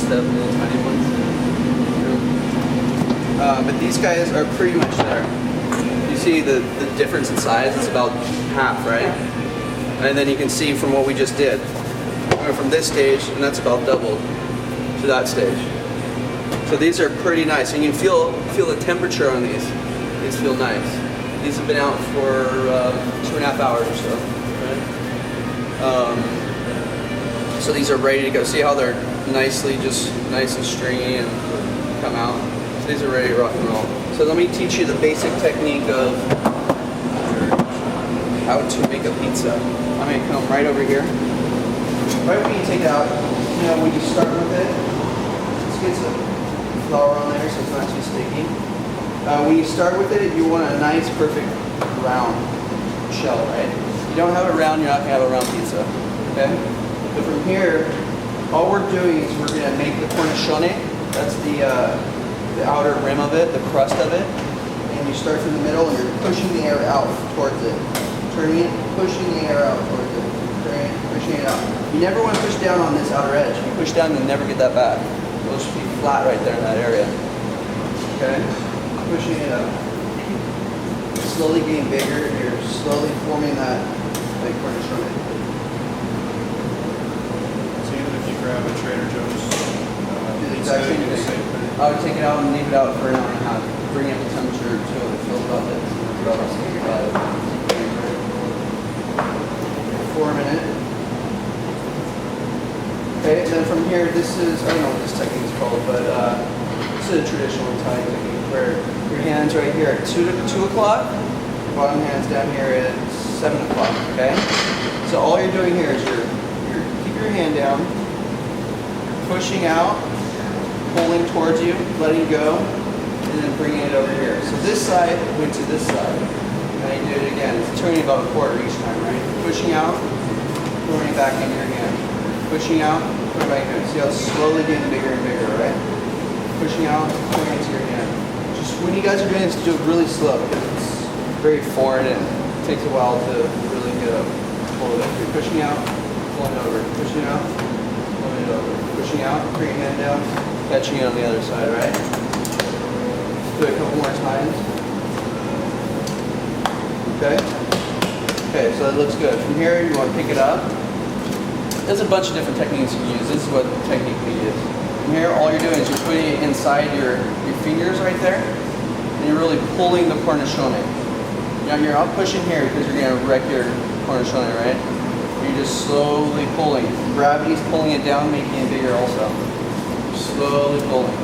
instead of the little tiny ones. But these guys are pretty much there. You see the difference in size is about half, right? And then you can see from what we just did. We went from this stage, and that's about doubled to that stage. So these are pretty nice. And you can feel the temperature on these. These feel nice. These have been out for 2.5 hours or so. Right? So these are ready to go. See how they're nicely, just nice and stringy and come out. So these are ready to rock and roll. So let me teach you the basic technique of how to make a pizza. I'm going to come right over here. Right when you take it out, you know, when you start with it, let's get some flour on there so it's not too sticky. When you start with it, you want a nice, perfect round shell, right? If you don't have it round, you're not going to have a round pizza, okay? So from here, all we're doing is we're going to make the cornicione. That's the outer rim of it, the crust of it. And you start from the middle and you're pushing the air out towards it. Turning it, pushing the air out towards it. Turning it, pushing it out. You never want to push down on this outer edge. If you push down, you'll never get that back. It'll just be flat right there in that area. Okay? Pushing it up. Slowly getting bigger. You're slowly forming that like cornicione. So even if you grab a Trader Joe's Do the exact same thing. I would take it out and leave it out for an hour and a half. Bring up the temperature until it feels about this. About 65. 4 minutes. Okay, and then from here, this is, I don't know what this technique is called, but this is a traditional Italian technique where your hands right here at 2 o'clock, your bottom hand's down here at 7 o'clock, okay? So all you're doing here is you're keep your hand down, you're pushing out, pulling towards you, letting go, and then bringing it over here. So this side went to this side. Now you do it again. It's turning about a quarter each time, right? Pushing out, pulling it back into your hand. Pushing out, put it back in. See how it's slowly getting bigger and bigger, right? Pushing out, pulling it into your hand. Just when you guys are doing this, do it really slow because it's very foreign and it takes a while to really get a hold of it. You're pushing out, pulling it over. Pushing out, pulling it over. Pushing out, bring your hand down, catching it on the other side, right? Do it a couple more times. Okay? Okay, so that looks good. From here, you want to pick it up. There's a bunch of different techniques you can use. This is what technique we use. From here, all you're doing is you're putting it inside your fingers right there, and you're really pulling the cornicione. Now you're not pushing here because you're going to wreck your cornicione, right? You're just slowly pulling. Gravity's pulling it down, making it bigger also. Slowly pulling.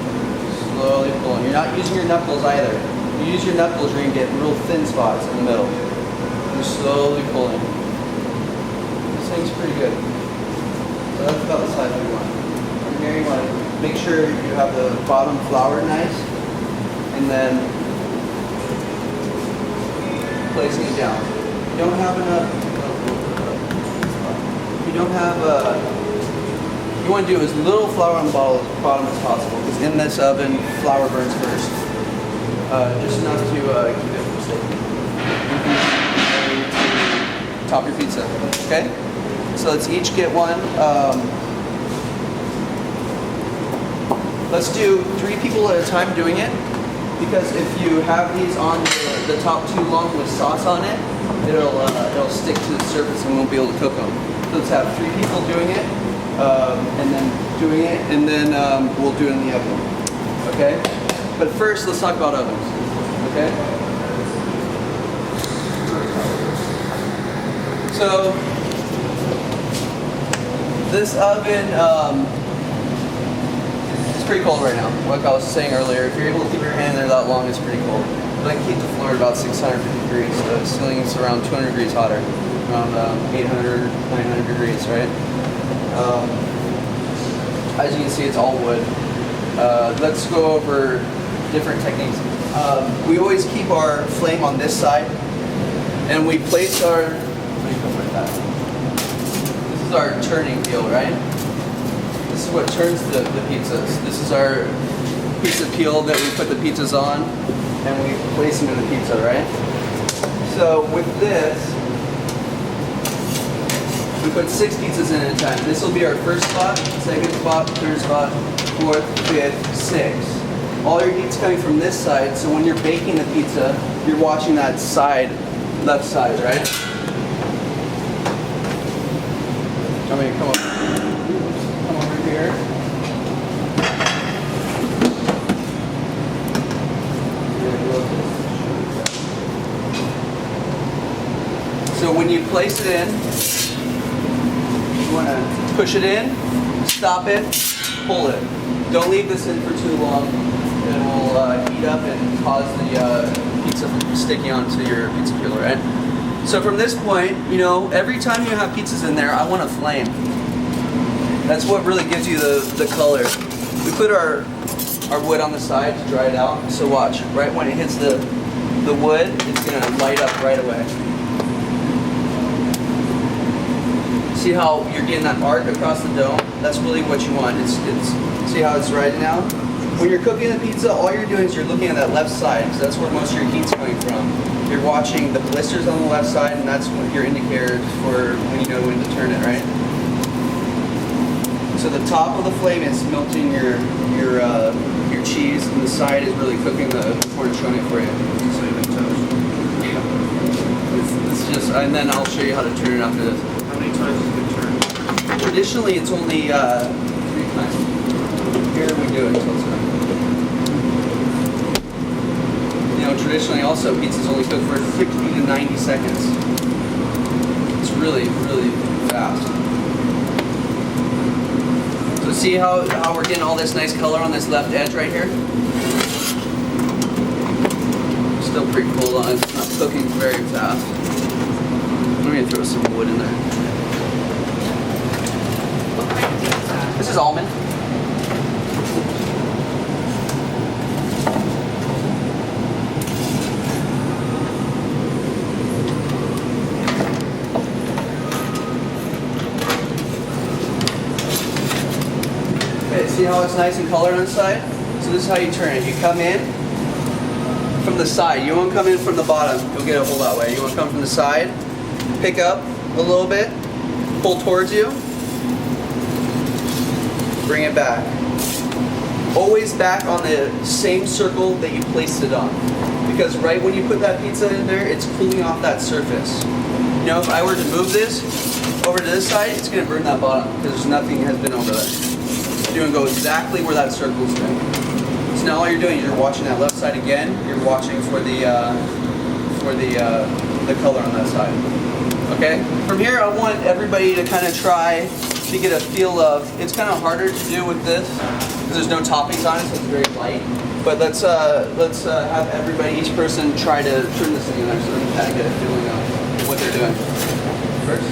Slowly pulling. You're not using your knuckles either. If you use your knuckles, you're going to get real thin spots in the middle. You're slowly pulling. This thing's pretty good. So that's about the size we want. From here, you want to make sure you have the bottom flour nice, and then placing it down. You don't have enough. You don't have. You want to do as little flour on the bottom as possible, because in this oven, flour burns first. Just enough to keep it from sticking. To top your pizza. Okay. So let's each get one. Let's do 3 people at a time doing it, because if you have these on the top too long with sauce on it, it'll stick to the surface and we won't be able to cook them. So let's have 3 people doing it, and then we'll do it in the oven. Okay? But first, let's talk about ovens. Okay? So this oven, it's pretty cold right now. Like I was saying earlier, if you're able to keep your hand in there that long, it's pretty cold. But I can keep the floor at about 650 degrees. The ceiling is around 200 degrees hotter, around 800, 900 degrees, right? As you can see, it's all wood. Let's go over different techniques. We always keep our flame on this side, and we place our. This is our turning wheel, right? This is what turns the pizzas. This is our pizza peel that we put the pizzas on, and we place them in the pizza, right? So with this, we put 6 pizzas in at a time. This will be our first spot, second spot, third spot, 4th, 5th, 6th. All your heat's coming from this side, so when you're baking the pizza, you're watching that side, left side, right? I'm gonna come over here. So when you place it in, you want to push it in, stop it, pull it. Don't leave this in for too long. It will heat up and cause the pizza from sticking onto your pizza peeler, right? So from this point, you know, every time you have pizzas in there, I want a flame. That's what really gives you the color. We put our wood on the side to dry it out. So watch, right when it hits the wood, it's gonna light up right away. See how you're getting that arc across the dough? That's really what you want. It's see how it's right now? When you're cooking the pizza, all you're doing is you're looking at that left side, because that's where most of your heat's coming from. You're watching the blisters on the left side, and that's what your indicator for when you know when to turn it, right? So the top of the flame is melting your cheese, and the side is really cooking the cornichone for you. Cinnamon toast. It's just, and then I'll show you how to turn it after this. How many times is it turned? Traditionally, it's only 3 times. Here we do it until it's done. You know, traditionally also, pizza's only cooked for 60 to 90 seconds. It's really, really fast. So see how we're getting all this nice color on this left edge right here? Still pretty cold on it. It's not cooking very fast. I'm gonna throw some wood in there. This is almond. Okay, see how it's nice and colored on the side? So this is how you turn it. You come in from the side. You won't come in from the bottom. You'll get a hole that way. You want to come from the side, pick up a little bit, pull towards you, bring it back. Always back on the same circle that you placed it on. Because right when you put that pizza in there, it's cooling off that surface. You know, if I were to move this over to this side, it's going to burn that bottom because nothing has been over there. You're going to go exactly where that circle's been. So now all you're doing is you're watching that left side again. You're watching for the color on that side. Okay? From here, I want everybody to kind of try to get a feel of, it's kind of harder to do with this because there's no toppings on it, so it's very light. But let's have everybody, each person, try to turn this thing in there so they can kind of get a feeling of what they're doing. First,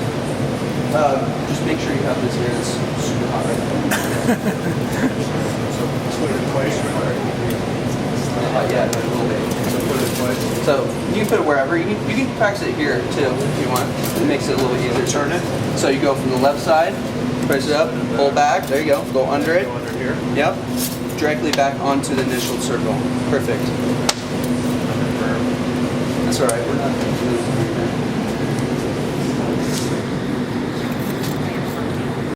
just make sure you have this here. It's super hot right now. So put it in place or Yeah, a little bit. so put it in place. So you can put it wherever. You can practice it here too if you want. It makes it a little easier. Turn it. So you go from the left side, press it up, pull back. There you go. Go under it. Go under here. Yep. Directly back onto the initial circle. Perfect. That's all right. We're not.